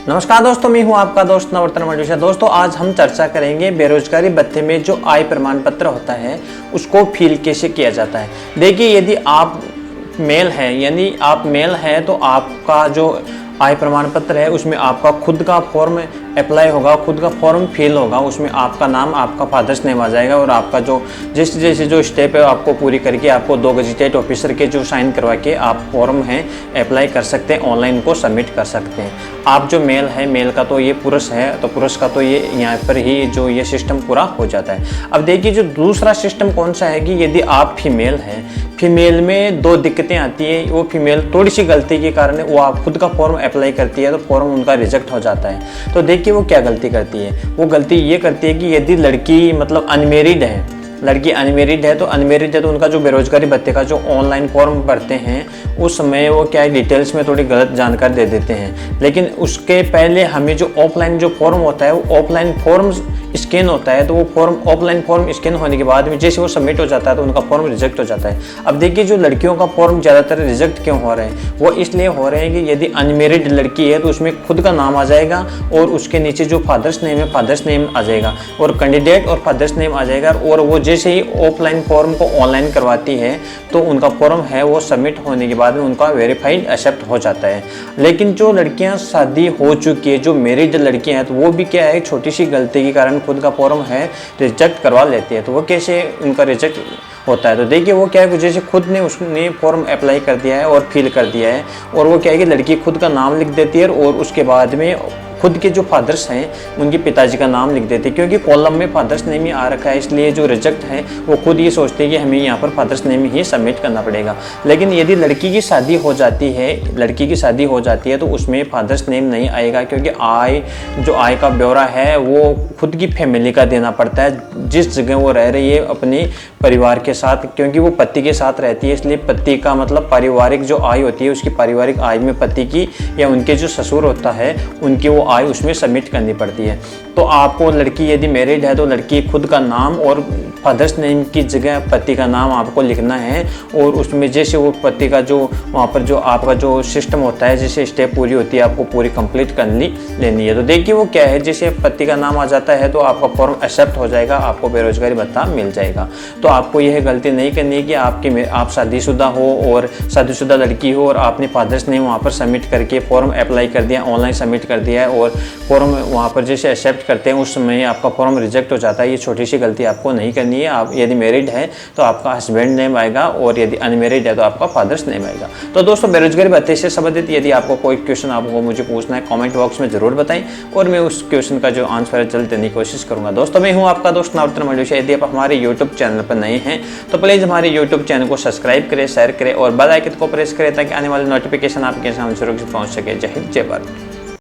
नमस्कार दोस्तों, मैं हूं आपका दोस्त नवरत्न मंडूषा। दोस्तों आज हम चर्चा करेंगे बेरोजगारी भत्ते में जो आय प्रमाण पत्र होता है उसको फिल कैसे किया जाता है। देखिए, यदि आप मेल हैं, यानी आप मेल हैं तो आपका जो आय प्रमाण पत्र है उसमें आपका खुद का फॉर्म अप्लाई होगा, खुद का फॉर्म फिल होगा। उसमें आपका नाम, आपका फादर्स नेम आ जाएगा और आपका जो जैसे जो स्टेप है आपको पूरी करके आपको 2 गजेटेड ऑफिसर के जो साइन करवा के आप फॉर्म हैं अप्लाई कर सकते हैं, ऑनलाइन को सबमिट कर सकते हैं। आप जो मेल है, मेल का तो ये पुरुष है तो पुरुष का तो ये यहाँ पर ही जो ये सिस्टम पूरा हो जाता है। अब देखिए, जो दूसरा सिस्टम कौन सा है कि यदि आप फीमेल हैं, फीमेल में 2 दिक्कतें आती हैं। वो फीमेल थोड़ी सी गलती के कारण वो आप खुद का फॉर्म अप्लाई करती है तो फॉर्म उनका रिजेक्ट हो जाता है। तो देखिए वो क्या गलती करती है, वो गलती ये करती है कि यदि लड़की मतलब अनमेरिड है, लड़की अनमेरिड है तो उनका जो बेरोजगारी भत्ते का जो ऑनलाइन फॉर्म भरते हैं उस समय वो क्या है डिटेल्स में थोड़ी गलत जानकारी दे देते हैं। लेकिन उसके पहले हमें जो ऑफलाइन जो फॉर्म होता है वो ऑफलाइन फॉर्म स्कैन होता है। तो वो फॉर्म ऑफलाइन फॉर्म स्कैन होने के बाद में जैसे वो सबमिट हो जाता है तो उनका फॉर्म रिजेक्ट हो जाता है। अब देखिए, जो लड़कियों का फॉर्म ज़्यादातर रिजेक्ट क्यों हो रहे हैं, वो इसलिए हो रहे हैं कि यदि अनमेरिड लड़की है तो उसमें खुद का नाम आ जाएगा और उसके नीचे जो फादर्स नेम है फादर्स नेम आ जाएगा और कैंडिडेट और फादर्स नेम आ जाएगा। और वो जैसे ही ऑफलाइन फॉर्म को ऑनलाइन करवाती है तो उनका फॉर्म है वो सबमिट होने के बाद में उनका वेरीफाइड एक्सेप्ट हो जाता है। लेकिन जो लड़कियां शादी हो चुकी है, जो मैरिड लड़कियां हैं, तो वो भी क्या है छोटी सी गलती के कारण खुद का फॉर्म है रिजेक्ट करवा लेती है। तो वो कैसे उनका रिजेक्ट होता है, तो देखिए वो क्या है, जैसे खुद ने उसने फॉर्म अप्लाई कर दिया है और फिल कर दिया है और वो क्या है कि लड़की खुद का नाम लिख देती है और उसके बाद में खुद के जो फादर्स हैं उनके पिताजी का नाम लिख देते हैं। क्योंकि कॉलम में फादर्स नेम ही आ रखा है, इसलिए जो रिजेक्ट है वो खुद ये सोचते हैं कि हमें यहाँ पर फादर्स नेम ही सबमिट करना पड़ेगा। लेकिन यदि लड़की की शादी हो जाती है तो उसमें फादर्स नेम नहीं आएगा, क्योंकि आय का ब्यौरा है वो खुद की फैमिली का देना पड़ता है, जिस जगह वो रह रही है अपने परिवार के साथ। क्योंकि वो पति के साथ रहती है, इसलिए पति का मतलब पारिवारिक जो आय होती है उसकी पारिवारिक आय में पति की या उनके जो ससुर होता है उनकी वो आय उसमें सबमिट करनी पड़ती है। तो आपको लड़की यदि मैरिड है तो लड़की खुद का नाम और फादर्स नेम की जगह पति का नाम आपको लिखना है और उसमें जैसे वो पति का जो वहाँ पर जो आपका जो सिस्टम होता है, जैसे स्टेप पूरी होती है आपको पूरी कंप्लीट करनी लेनी है। तो देखिए वो क्या है, जैसे पति का नाम आ जाता है तो आपका फॉर्म एक्सेप्ट हो जाएगा, आपको बेरोजगारी भत्ता मिल जाएगा। तो आपको यह गलती नहीं करनी है कि आप शादीशुदा हो और शादीशुदा लड़की हो और आपने फादर्स नेम वहाँ पर सबमिट करके फॉर्म अप्लाई कर दिया, ऑनलाइन सबमिट कर दिया है और फॉर्म वहाँ पर जैसे एक्सेप्ट करते हैं उस समय आपका फॉर्म रिजेक्ट हो जाता है। ये छोटी सी गलती आपको नहीं करनी है। आप यदि मैरिड है तो आपका हस्बैंड नेम आएगा और यदि अनमैरिड है तो आपका फादर्स नेम आएगा। तो दोस्तों, बेरोजगारी भत्ते से संबंधित यदि आपको कोई क्वेश्चन आपको मुझे पूछना है कमेंट बॉक्स में जरूर बताएं और मैं उस क्वेश्चन का जो आंसर है जल्द देने की कोशिश करूंगा। दोस्तों, मैं हूं आपका दोस्त नवरत्न मंडूषा। यदि आप हमारे यूट्यूब चैनल पर नए हैं तो प्लीज़ हमारे यूट्यूब चैनल को सब्सक्राइब करें, शेयर करें और बेल आइकन को प्रेस करें ताकि आने वाली नोटिफिकेशन आपके सामने सुरक्षित पहुंच सके। जय हिंद, जय भारत।